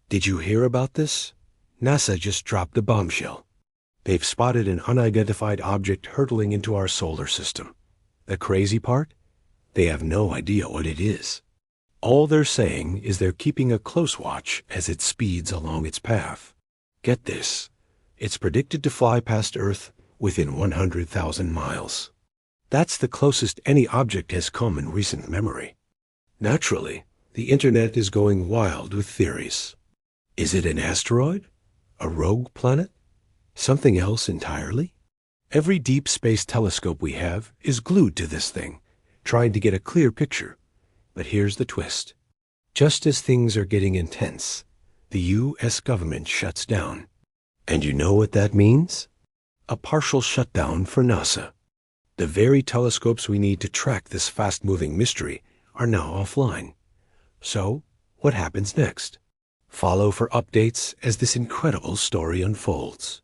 Did you hear about this? NASA just dropped a bombshell. They've spotted an unidentified object hurtling into our solar system. The crazy part? They have no idea what it is. All they're saying is they're keeping a close watch as it speeds along its path. Get this, it's predicted to fly past Earth within 100,000 miles. That's the closest any object has come in recent memory. Naturally, the internet is going wild with theories. Is it an asteroid? A rogue planet? Something else entirely? Every deep space telescope we have is glued to this thing, trying to get a clear picture. But here's the twist. Just as things are getting intense, the U.S. government shuts down. And you know what that means? A partial shutdown for NASA. The very telescopes we need to track this fast-moving mystery are now offline. So, what happens next? Follow for updates as this incredible story unfolds.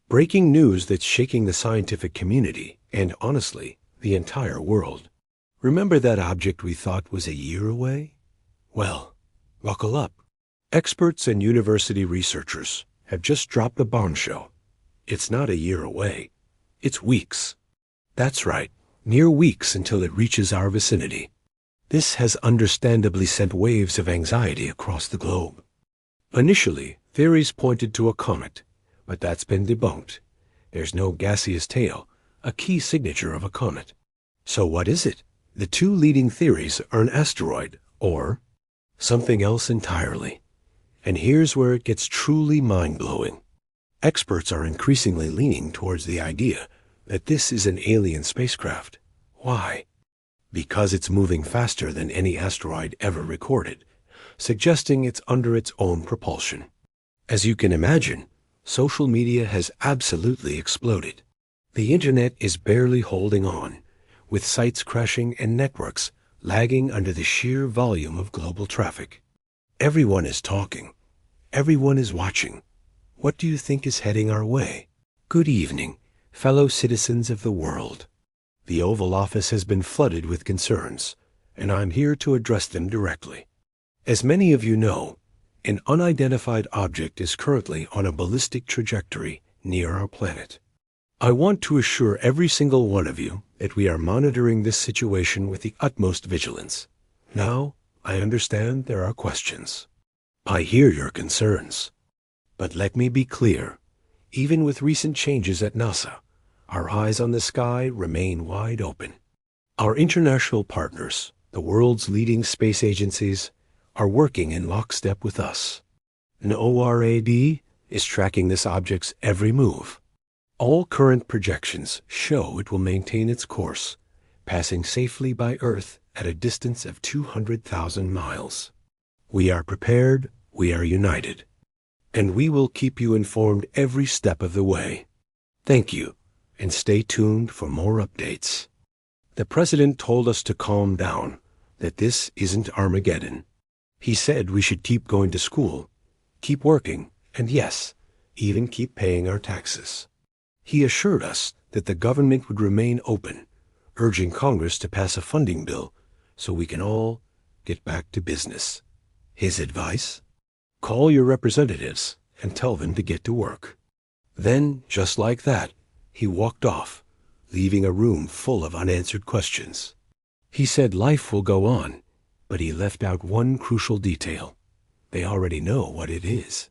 Breaking news that's shaking the scientific community and, honestly, the entire world. Remember that object we thought was a year away? Well, buckle up. Experts and university researchers have just dropped a bombshell. It's not a year away. It's weeks. That's right, mere weeks until it reaches our vicinity. This has understandably sent waves of anxiety across the globe. Initially, theories pointed to a comet, but that's been debunked. There's no gaseous tail, a key signature of a comet. So what is it? The two leading theories are an asteroid, or something else entirely. And here's where it gets truly mind-blowing. Experts are increasingly leaning towards the idea that this is an alien spacecraft. Why? Because it's moving faster than any asteroid ever recorded, suggesting it's under its own propulsion. As you can imagine, social media has absolutely exploded. The internet is barely holding on, with sites crashing and networks lagging under the sheer volume of global traffic. Everyone is talking. Everyone is watching. What do you think is heading our way? Good evening, fellow citizens of the world. The Oval Office has been flooded with concerns, and I'm here to address them directly. As many of you know, an unidentified object is currently on a ballistic trajectory near our planet. I want to assure every single one of you that we are monitoring this situation with the utmost vigilance. Now, I understand there are questions. I hear your concerns. But let me be clear, even with recent changes at NASA, our eyes on the sky remain wide open. Our international partners, the world's leading space agencies, are working in lockstep with us. NORAD is tracking this object's every move. All current projections show it will maintain its course, passing safely by Earth at a distance of 200,000 miles. We are prepared, we are united, and we will keep you informed every step of the way. Thank you, and stay tuned for more updates. The President told us to calm down, that this isn't Armageddon. He said we should keep going to school, keep working, and yes, even keep paying our taxes. He assured us that the government would remain open, urging Congress to pass a funding bill so we can all get back to business. His advice? Call your representatives and tell them to get to work. Then, just like that, he walked off, leaving a room full of unanswered questions. He said life will go on, but he left out one crucial detail. They already know what it is.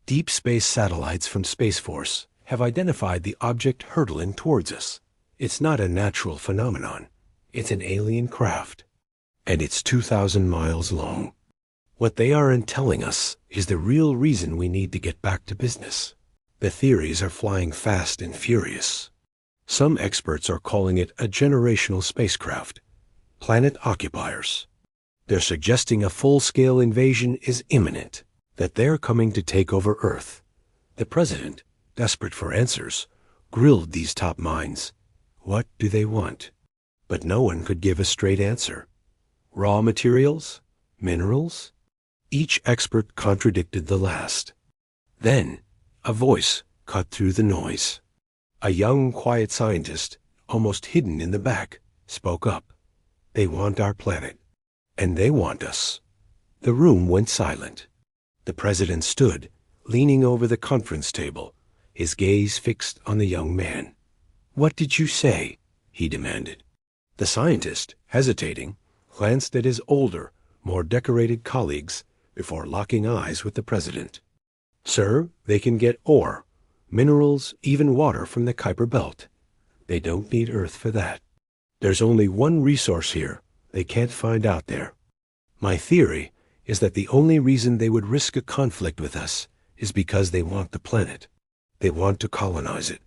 Deep space satellites from Space Force have identified the object hurtling towards us. It's not a natural phenomenon. It's an alien craft. And it's 2,000 miles long. What they aren't telling us is the real reason we need to get back to business. The theories are flying fast and furious. Some experts are calling it a generational spacecraft, planet occupiers. They're suggesting a full-scale invasion is imminent, that they're coming to take over Earth. The President, desperate for answers, grilled these top minds. What do they want? But no one could give a straight answer. Raw materials? Minerals? Each expert contradicted the last. Then, a voice cut through the noise. A young, quiet scientist, almost hidden in the back, spoke up. They want our planet. And they want us. The room went silent. The president stood, leaning over the conference table, his gaze fixed on the young man. "What did you say?" he demanded. The scientist, hesitating, glanced at his older, more decorated colleagues before locking eyes with the president. "Sir, they can get ore, minerals, even water from the Kuiper Belt. They don't need Earth for that. There's only one resource here they can't find out there. My theory is that the only reason they would risk a conflict with us is because they want the planet. They want to colonize it.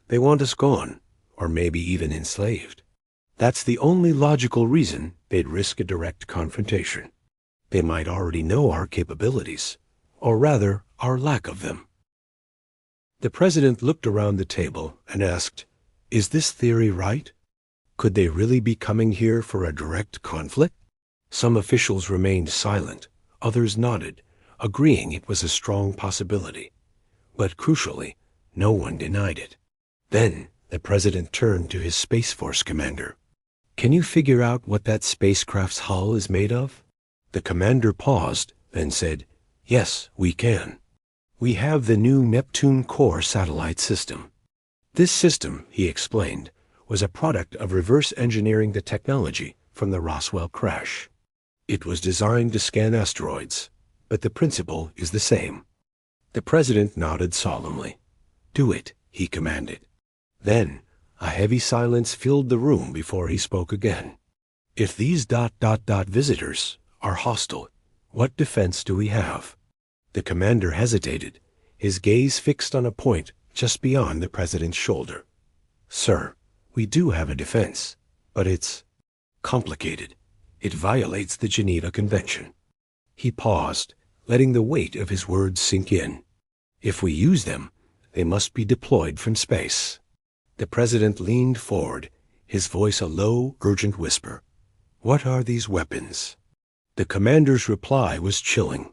They want us gone, or maybe even enslaved. That's the only logical reason they'd risk a direct confrontation. They might already know our capabilities, or rather, our lack of them." The president looked around the table and asked, "Is this theory right? Could they really be coming here for a direct conflict?" Some officials remained silent, others nodded, agreeing it was a strong possibility. But crucially, no one denied it. Then the president turned to his Space Force commander. "Can you figure out what that spacecraft's hull is made of?" The commander paused, then said, "Yes, we can. We have the new Neptune Core satellite system." This system, he explained, was a product of reverse engineering the technology from the Roswell crash. It was designed to scan asteroids, but the principle is the same. The president nodded solemnly. "Do it," he commanded. Then a heavy silence filled the room before he spoke again. "If these visitors are hostile, what defense do we have?" The commander hesitated, his gaze fixed on a point just beyond the president's shoulder. "Sir, we do have a defense, but it's complicated. It violates the Geneva Convention." He paused, letting the weight of his words sink in. "If we use them, they must be deployed from space." The president leaned forward, his voice a low, urgent whisper. "What are these weapons?" The commander's reply was chilling.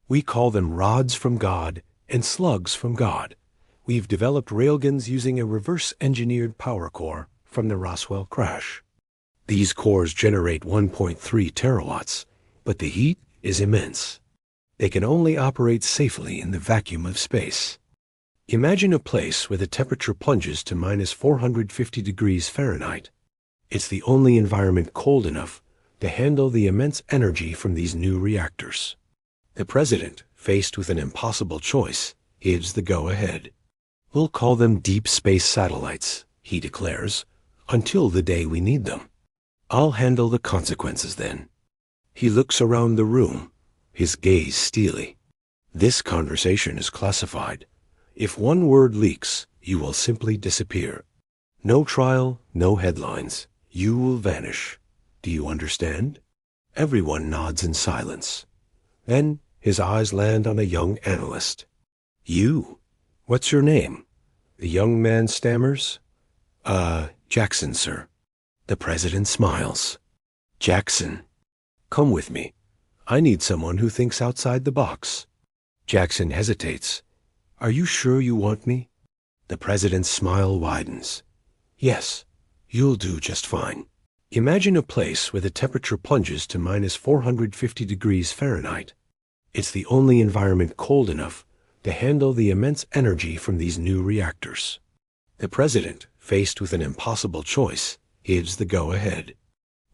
"We call them rods from God and slugs from God. We've developed railguns using a reverse-engineered power core from the Roswell crash. These cores generate 1.3 terawatts, but the heat is immense. They can only operate safely in the vacuum of space. Imagine a place where the temperature plunges to minus 450 degrees Fahrenheit. It's the only environment cold enough to handle the immense energy from these new reactors." The president, faced with an impossible choice, gives the go-ahead. "We'll call them deep space satellites," he declares, "until the day we need them. I'll handle the consequences then." He looks around the room, his gaze steely. "This conversation is classified. If one word leaks, you will simply disappear. No trial, no headlines. You will vanish. Do you understand?" Everyone nods in silence. Then his eyes land on a young analyst. "You? What's your name?" The young man stammers. Jackson, sir." The president smiles. "Jackson. Come with me. I need someone who thinks outside the box." Jackson hesitates. "Are you sure you want me?" The president's smile widens. "Yes, you'll do just fine. Imagine a place where the temperature plunges to minus 450 degrees Fahrenheit. It's the only environment cold enough to handle the immense energy from these new reactors." The president, faced with an impossible choice, gives the go-ahead.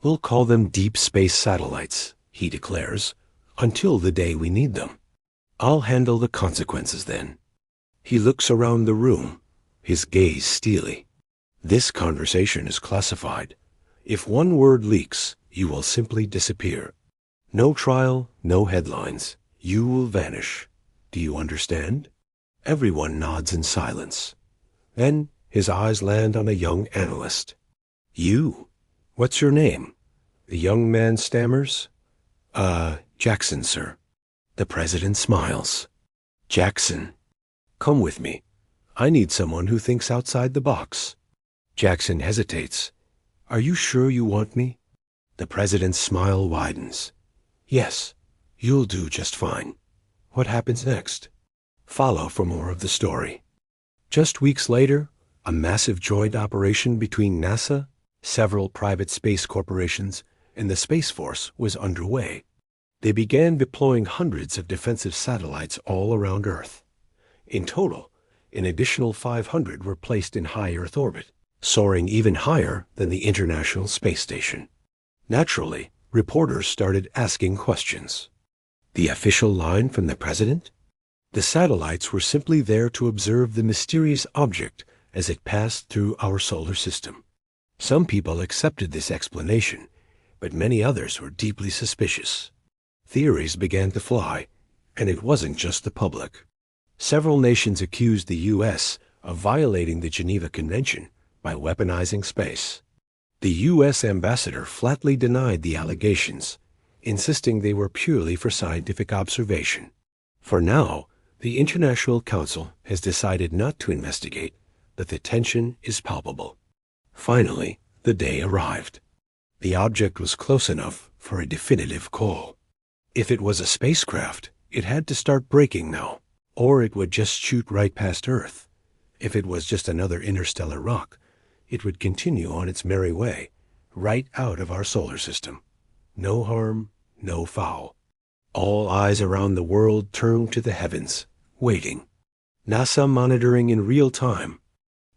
"We'll call them deep space satellites," he declares, "until the day we need them. I'll handle the consequences then." He looks around the room, his gaze steely. "This conversation is classified. If one word leaks, you will simply disappear. No trial, no headlines. You will vanish. Do you understand?" Everyone nods in silence. Then his eyes land on a young analyst. "You? What's your name?" The young man stammers. Jackson, sir." The president smiles. "Jackson. Come with me. I need someone who thinks outside the box." Jackson hesitates. "Are you sure you want me?" The president's smile widens. "Yes, you'll do just fine." What happens next? Follow for more of the story. Just weeks later, a massive joint operation between NASA, several private space corporations, and the Space Force was underway. They began deploying hundreds of defensive satellites all around Earth. In total, an additional 500 were placed in high Earth orbit, soaring even higher than the International Space Station. Naturally, reporters started asking questions. The official line from the president? The satellites were simply there to observe the mysterious object as it passed through our solar system. Some people accepted this explanation, but many others were deeply suspicious. Theories began to fly, and it wasn't just the public. Several nations accused the U.S. of violating the Geneva Convention by weaponizing space. The U.S. ambassador flatly denied the allegations, insisting they were purely for scientific observation. For now, the International Council has decided not to investigate, but the tension is palpable. Finally, the day arrived. The object was close enough for a definitive call. If it was a spacecraft, it had to start braking now, or it would just shoot right past Earth. If it was just another interstellar rock, it would continue on its merry way, right out of our solar system. No harm, no foul. All eyes around the world turned to the heavens, waiting. NASA, monitoring in real time,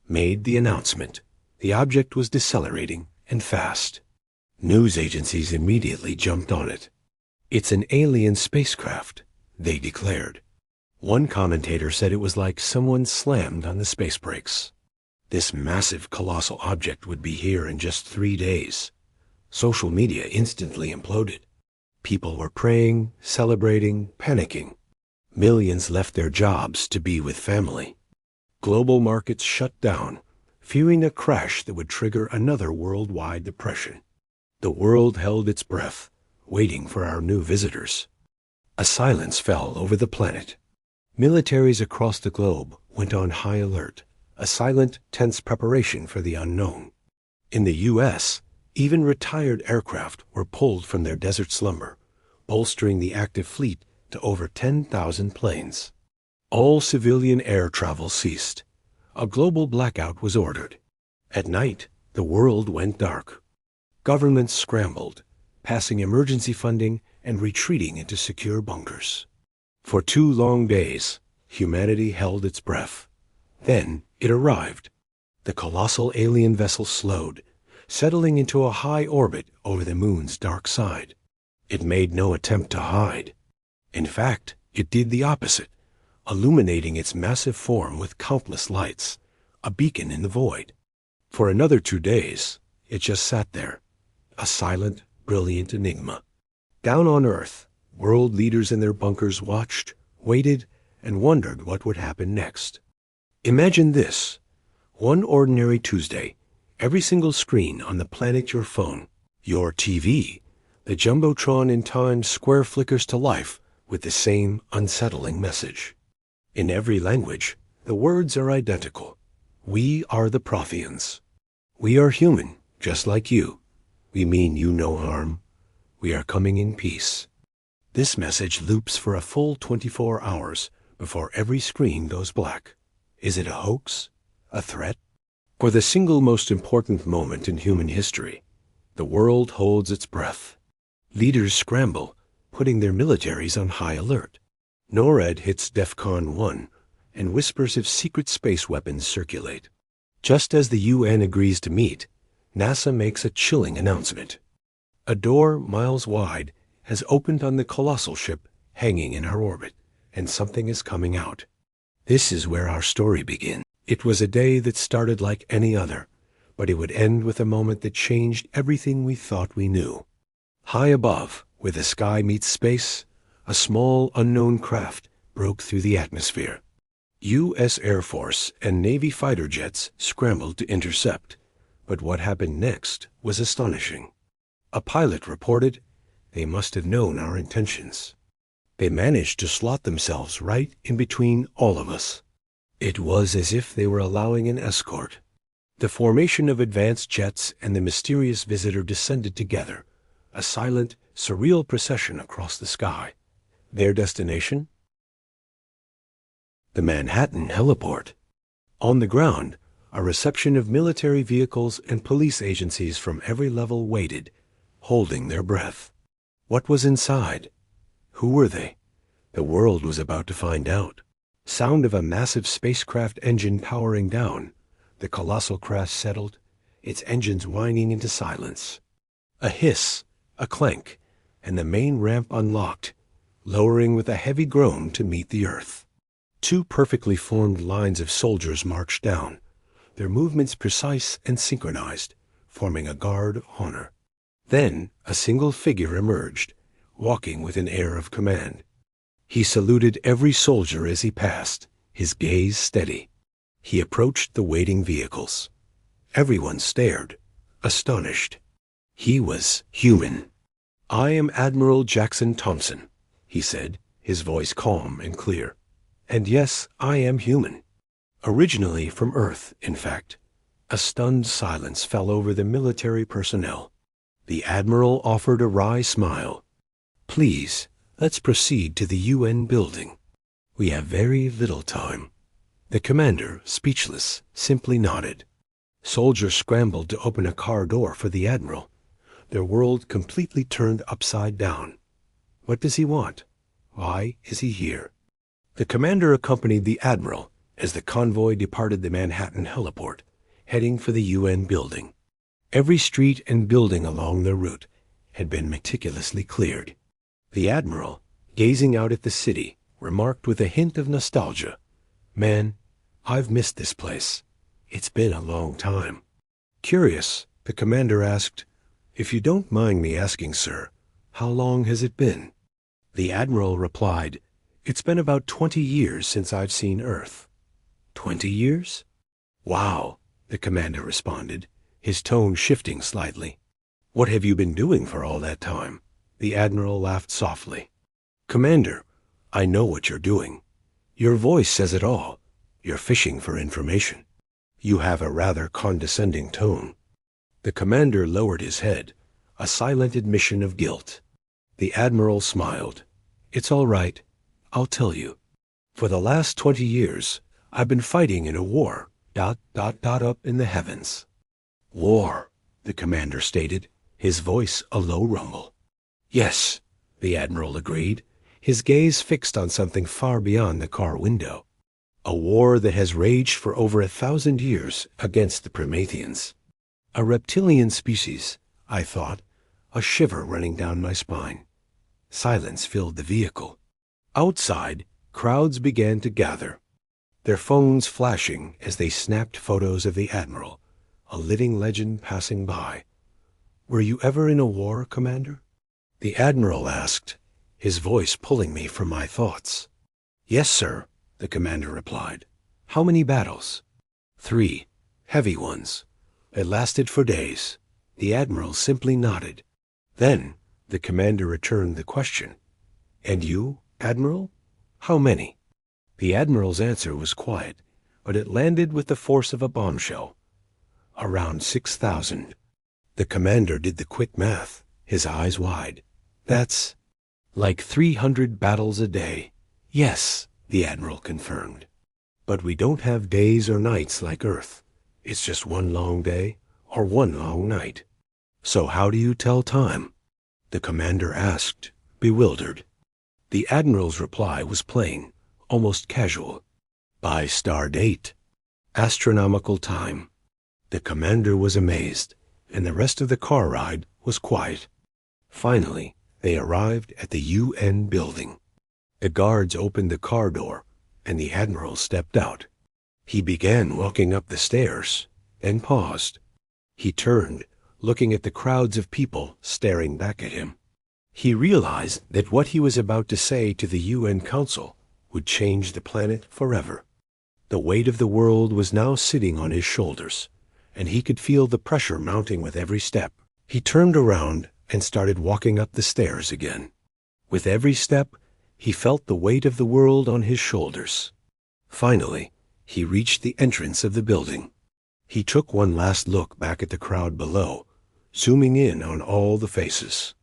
made the announcement. The object was decelerating, and fast. News agencies immediately jumped on it. It's an alien spacecraft, they declared. One commentator said it was like someone slammed on the space brakes. This massive, colossal object would be here in just 3 days. Social media instantly imploded. People were praying, celebrating, panicking. Millions left their jobs to be with family. Global markets shut down, fearing a crash that would trigger another worldwide depression. The world held its breath, waiting for our new visitors. A silence fell over the planet. Militaries across the globe went on high alert, a silent, tense preparation for the unknown. In the U.S., even retired aircraft were pulled from their desert slumber, bolstering the active fleet to over 10,000 planes. All civilian air travel ceased. A global blackout was ordered. At night, the world went dark. Governments scrambled, passing emergency funding and retreating into secure bunkers. For 2 long days, humanity held its breath. Then it arrived. The colossal alien vessel slowed, settling into a high orbit over the moon's dark side. It made no attempt to hide. In fact, it did the opposite, illuminating its massive form with countless lights, a beacon in the void. For another 2 days, it just sat there, a silent, brilliant enigma. Down on Earth, world leaders in their bunkers watched, waited, and wondered what would happen next. Imagine this. One ordinary Tuesday, every single screen on the planet your phone, your TV, the Jumbotron in Times Square flickers to life with the same unsettling message. In every language, the words are identical. We are the Protheons. We are human, just like you. We mean you no harm. We are coming in peace. This message loops for a full 24 hours before every screen goes black. Is it a hoax? A threat? For the single most important moment in human history, the world holds its breath. Leaders scramble, putting their militaries on high alert. NORAD hits DEFCON 1, and whispers of secret space weapons circulate. Just as the UN agrees to meet, NASA makes a chilling announcement. A door miles wide has opened on the colossal ship hanging in her orbit, and something is coming out. This is where our story begins. It was a day that started like any other, but it would end with a moment that changed everything we thought we knew. High above, where the sky meets space, a small, unknown craft broke through the atmosphere. U.S. Air Force and Navy fighter jets scrambled to intercept, but what happened next was astonishing. A pilot reported they must have known our intentions. They managed to slot themselves right in between all of us. It was as if they were allowing an escort. The formation of advanced jets and the mysterious visitor descended together, a silent, surreal procession across the sky. Their destination? The Manhattan heliport. On the ground, a reception of military vehicles and police agencies from every level waited, holding their breath. What was inside? Who were they? The world was about to find out. Sound of a massive spacecraft engine powering down. The colossal craft settled, its engines whining into silence. A hiss, a clank, and the main ramp unlocked, lowering with a heavy groan to meet the earth. Two perfectly formed lines of soldiers marched down, their movements precise and synchronized, forming a guard of honor. Then a single figure emerged, walking with an air of command. He saluted every soldier as he passed, his gaze steady. He approached the waiting vehicles. Everyone stared, astonished. He was human. "I am Admiral Jackson Thompson," he said, his voice calm and clear. "And yes, I am human. Originally from Earth, in fact." A stunned silence fell over the military personnel. The Admiral offered a wry smile. "Please, let's proceed to the UN building. We have very little time." The commander, speechless, simply nodded. Soldiers scrambled to open a car door for the Admiral. Their world completely turned upside down. What does he want? Why is he here? The commander accompanied the Admiral as the convoy departed the Manhattan heliport, heading for the UN building. Every street and building along their route had been meticulously cleared. The Admiral, gazing out at the city, remarked with a hint of nostalgia, "Man, I've missed this place. It's been a long time." Curious, the commander asked, "If you don't mind me asking, sir, how long has it been?" The Admiral replied, "It's been about 20 years since I've seen Earth." 20 years? "Wow," the commander responded, his tone shifting slightly. "What have you been doing for all that time?" The Admiral laughed softly. "Commander, I know what you're doing. Your voice says it all. You're fishing for information. You have a rather condescending tone." The commander lowered his head, a silent admission of guilt. The Admiral smiled. "It's all right. I'll tell you. For the last 20 years, I've been fighting in a war, up in the heavens." "War," the commander stated, his voice a low rumble. "Yes," the Admiral agreed, his gaze fixed on something far beyond the car window. "A war that has raged for over 1,000 years against the Protheans. A reptilian species," I thought, a shiver running down my spine. Silence filled the vehicle. Outside, crowds began to gather, their phones flashing as they snapped photos of the Admiral, a living legend passing by. "Were you ever in a war, Commander?" the Admiral asked, his voice pulling me from my thoughts. "Yes, sir," the commander replied. "How many battles?" 3, heavy ones. It lasted for days. The Admiral simply nodded. Then the commander returned the question. "And you, Admiral? How many?" The Admiral's answer was quiet, but it landed with the force of a bombshell. "Around 6,000. The commander did the quick math, his eyes wide. "That's like 300 battles a day." "Yes," the Admiral confirmed. "But we don't have days or nights like Earth. It's just one long day or one long night." "So how do you tell time?" the commander asked, bewildered. The Admiral's reply was plain, almost casual. "By star date. Astronomical time." The commander was amazed, and the rest of the car ride was quiet. Finally, they arrived at the UN building. The guards opened the car door, and the Admiral stepped out. He began walking up the stairs, then paused. He turned, looking at the crowds of people staring back at him. He realized that what he was about to say to the UN Council would change the planet forever. The weight of the world was now sitting on his shoulders, and he could feel the pressure mounting with every step. He turned around and started walking up the stairs again. With every step, he felt the weight of the world on his shoulders. Finally, he reached the entrance of the building. He took one last look back at the crowd below, zooming in on all the faces.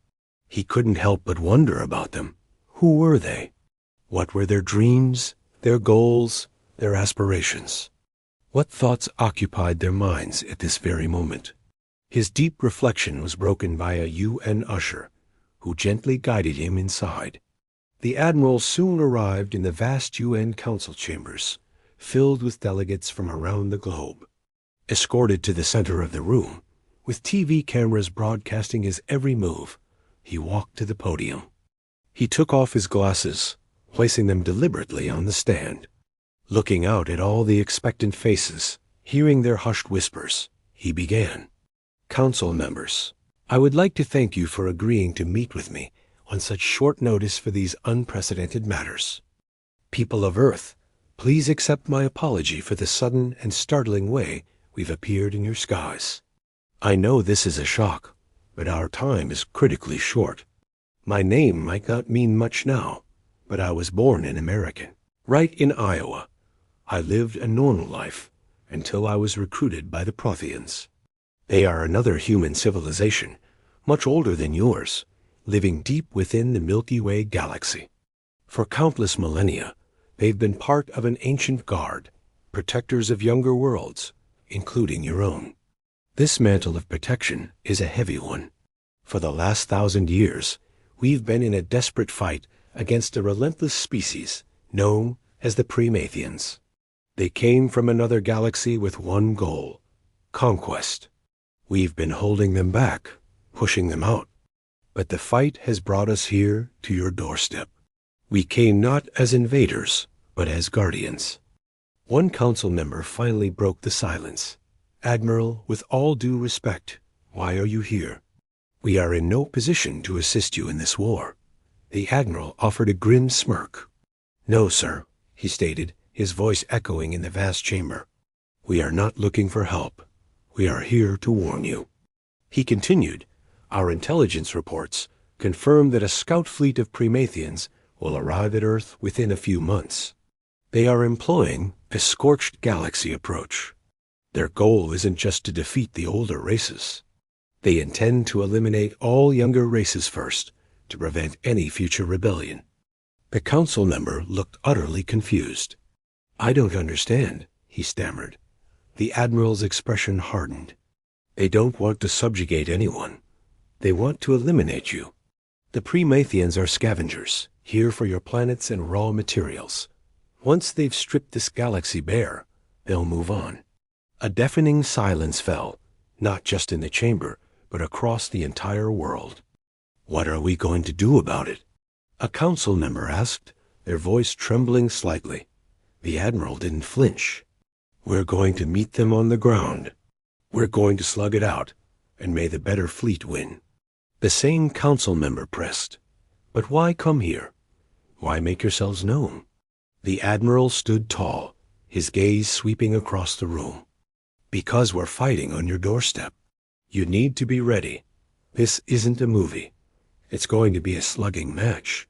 He couldn't help but wonder about them. Who were they? What were their dreams, their goals, their aspirations? What thoughts occupied their minds at this very moment? His deep reflection was broken by a UN usher, who gently guided him inside. The admiral soon arrived in the vast UN council chambers, filled with delegates from around the globe. Escorted to the center of the room, with TV cameras broadcasting his every move, he walked to the podium. He took off his glasses, placing them deliberately on the stand. Looking out at all the expectant faces, hearing their hushed whispers, he began. Council members, I would like to thank you for agreeing to meet with me on such short notice for these unprecedented matters. People of Earth, please accept my apology for the sudden and startling way we've appeared in your skies. I know this is a shock, but our time is critically short. My name might not mean much now, but I was born an American, right in Iowa. I lived a normal life until I was recruited by the Protheons. They are another human civilization, much older than yours, living deep within the Milky Way galaxy. For countless millennia, they've been part of an ancient guard, protectors of younger worlds, including your own. This mantle of protection is a heavy one. For the last 1,000 years, we've been in a desperate fight against a relentless species known as the Protheans. They came from another galaxy with one goal: conquest. We've been holding them back, pushing them out. But the fight has brought us here to your doorstep. We came not as invaders, but as guardians. One council member finally broke the silence. Admiral, with all due respect, why are you here? We are in no position to assist you in this war. The admiral offered a grim smirk. No, sir, he stated, his voice echoing in the vast chamber. We are not looking for help. We are here to warn you. He continued, our intelligence reports confirm that a scout fleet of Protheans will arrive at Earth within a few months. They are employing a scorched galaxy approach. Their goal isn't just to defeat the older races. They intend to eliminate all younger races first, to prevent any future rebellion. The council member looked utterly confused. I don't understand, he stammered. The admiral's expression hardened. They don't want to subjugate anyone. They want to eliminate you. The Protheans are scavengers, here for your planets and raw materials. Once they've stripped this galaxy bare, they'll move on. A deafening silence fell, not just in the chamber, but across the entire world. What are we going to do about it? A council member asked, their voice trembling slightly. The admiral didn't flinch. We're going to meet them on the ground. We're going to slug it out, and may the better fleet win. The same council member pressed. But why come here? Why make yourselves known? The admiral stood tall, his gaze sweeping across the room. Because we're fighting on your doorstep. You need to be ready. This isn't a movie. It's going to be a slugging match.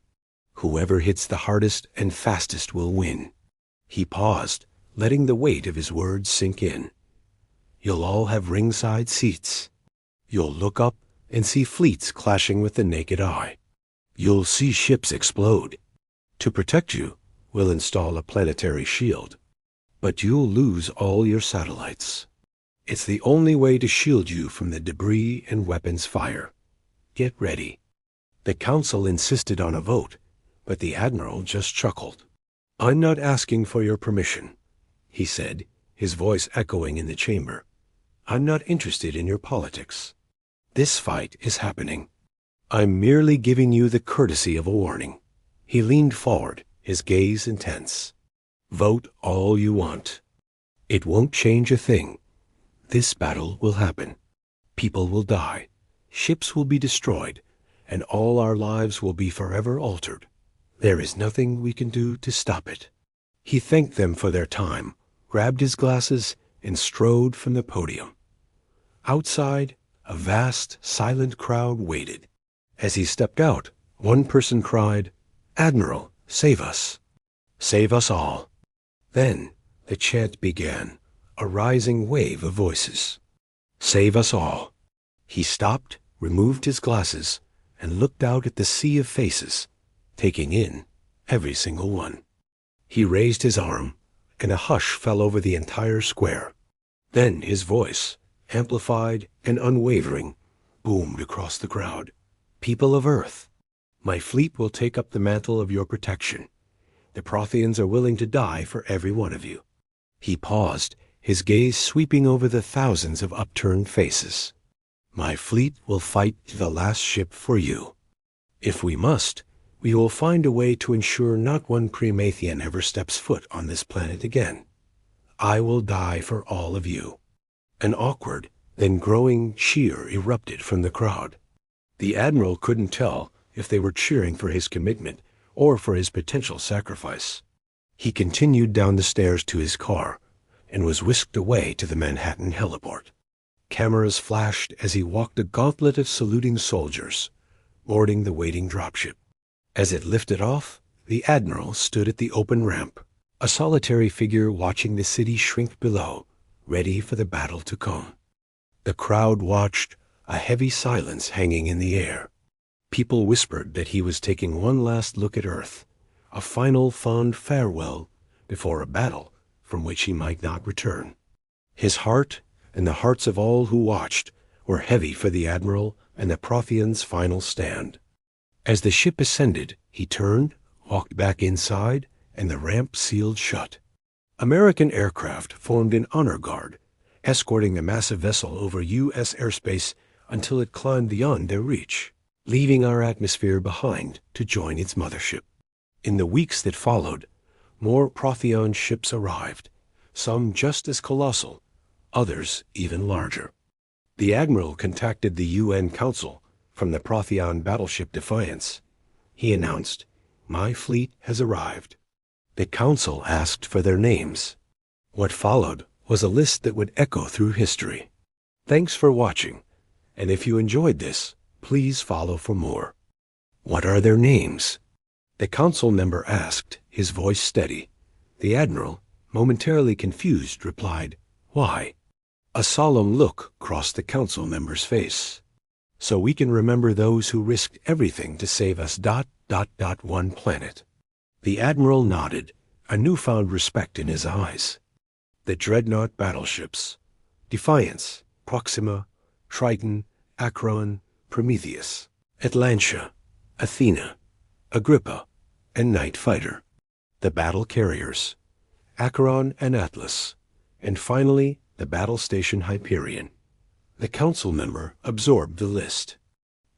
Whoever hits the hardest and fastest will win. He paused, letting the weight of his words sink in. You'll all have ringside seats. You'll look up and see fleets clashing with the naked eye. You'll see ships explode. To protect you, we'll install a planetary shield. But you'll lose all your satellites. It's the only way to shield you from the debris and weapons fire. Get ready. The council insisted on a vote, but the admiral just chuckled. I'm not asking for your permission, he said, his voice echoing in the chamber. I'm not interested in your politics. This fight is happening. I'm merely giving you the courtesy of a warning. He leaned forward, his gaze intense. Vote all you want. It won't change a thing. This battle will happen. People will die. Ships will be destroyed, and all our lives will be forever altered. There is nothing we can do to stop it. He thanked them for their time, grabbed his glasses, and strode from the podium. Outside, a vast, silent crowd waited. As he stepped out, one person cried, "Admiral, save us. Save us all." Then the chant began, a rising wave of voices. Save us all. He stopped, removed his glasses, and looked out at the sea of faces, taking in every single one. He raised his arm, and a hush fell over the entire square. Then his voice, amplified and unwavering, boomed across the crowd. People of Earth, My fleet will take up the mantle of your protection. The Protheans are willing to die for every one of you." He paused, his gaze sweeping over the thousands of upturned faces. "My fleet will fight to the last ship for you. If we must, we will find a way to ensure not one Prothean ever steps foot on this planet again. I will die for all of you." An awkward, then growing cheer erupted from the crowd. The Admiral couldn't tell if they were cheering for his commitment or for his potential sacrifice. He continued down the stairs to his car and was whisked away to the Manhattan heliport. Cameras flashed as he walked a gauntlet of saluting soldiers, boarding the waiting dropship. As it lifted off, the Admiral stood at the open ramp, a solitary figure watching the city shrink below, ready for the battle to come. The crowd watched, a heavy silence hanging in the air. People whispered that he was taking one last look at Earth, a final fond farewell before a battle from which he might not return. His heart, and the hearts of all who watched, were heavy for the Admiral and the Prothean's final stand. As the ship ascended, he turned, walked back inside, and the ramp sealed shut. American aircraft formed in honor guard, escorting the massive vessel over U.S. airspace until it climbed beyond their reach, leaving our atmosphere behind to join its mothership. In the weeks that followed, more Protheon ships arrived, some just as colossal, others even larger. The Admiral contacted the UN Council from the Protheon battleship Defiance. He announced, "My fleet has arrived." The Council asked for their names. What followed was a list that would echo through history. Thanks for watching, and if you enjoyed this, please follow for more. "What are their names?" the council member asked, his voice steady. The Admiral, momentarily confused, replied, "Why?" A solemn look crossed the council member's face. "So we can remember those who risked everything to save us... one planet." The Admiral nodded, a newfound respect in his eyes. The dreadnought battleships: Defiance, Proxima, Triton, Acron, Prometheus, Atlantia, Athena, Agrippa, and Night Fighter. The battle carriers: Acheron and Atlas, and finally the battle station Hyperion. The council member absorbed the list.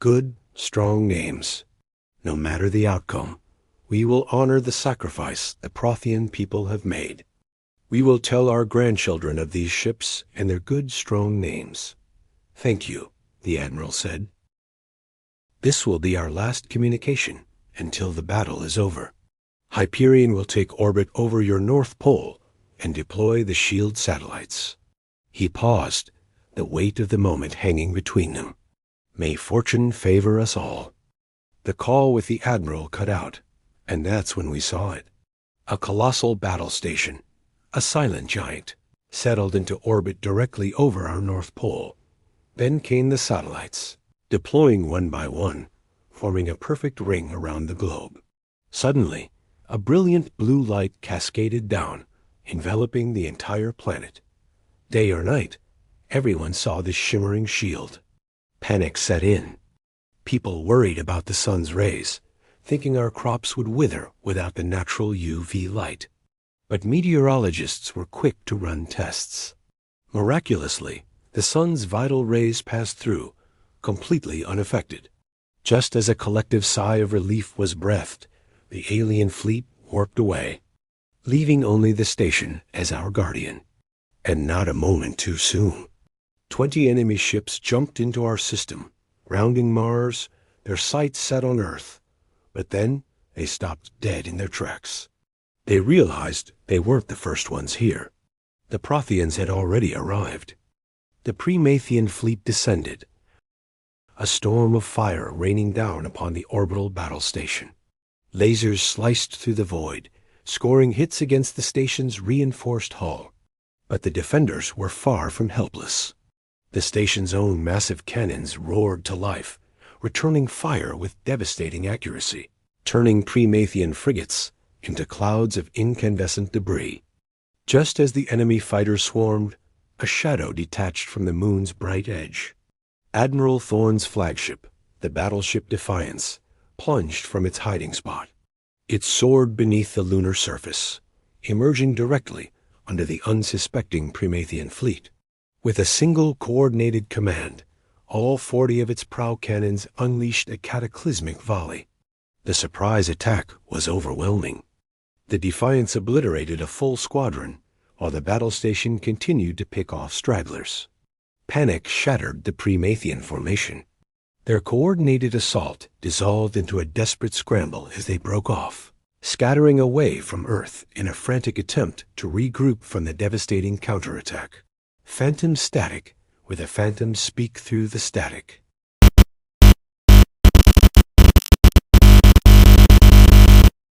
Good, strong names. No matter the outcome, we will honor the sacrifice the Prothean people have made. We will tell our grandchildren of these ships and their good, strong names. "Thank you," the Admiral said. "This will be our last communication until the battle is over. Hyperion will take orbit over your North Pole and deploy the shield satellites." He paused, the weight of the moment hanging between them. "May fortune favor us all." The call with the Admiral cut out, and that's when we saw it. A colossal battle station, a silent giant, settled into orbit directly over our North Pole. Then came the satellites, deploying one by one, forming a perfect ring around the globe. Suddenly, a brilliant blue light cascaded down, enveloping the entire planet. Day or night, everyone saw this shimmering shield. Panic set in. People worried about the sun's rays, thinking our crops would wither without the natural UV light. But meteorologists were quick to run tests. Miraculously, the sun's vital rays passed through, completely unaffected. Just as a collective sigh of relief was breathed, the alien fleet warped away, leaving only the station as our guardian. And not a moment too soon. 20 enemy ships jumped into our system, rounding Mars, their sights set on Earth. But then they stopped dead in their tracks. They realized they weren't the first ones here. The Protheans had already arrived. The Promethean fleet descended, a storm of fire raining down upon the orbital battle station. Lasers sliced through the void, scoring hits against the station's reinforced hull. But the defenders were far from helpless. The station's own massive cannons roared to life, returning fire with devastating accuracy, turning Promethean frigates into clouds of incandescent debris. Just as the enemy fighters swarmed, a shadow detached from the moon's bright edge. Admiral Thorne's flagship, the battleship Defiance, plunged from its hiding spot. It soared beneath the lunar surface, emerging directly under the unsuspecting Promethean fleet. With a single coordinated command, all 40 of its prow cannons unleashed a cataclysmic volley. The surprise attack was overwhelming. The Defiance obliterated a full squadron, while the battle station continued to pick off stragglers. Panic shattered the Promethean formation. Their coordinated assault dissolved into a desperate scramble as they broke off, scattering away from Earth in a frantic attempt to regroup from the devastating counterattack. Phantom static, where the phantoms speak through the static.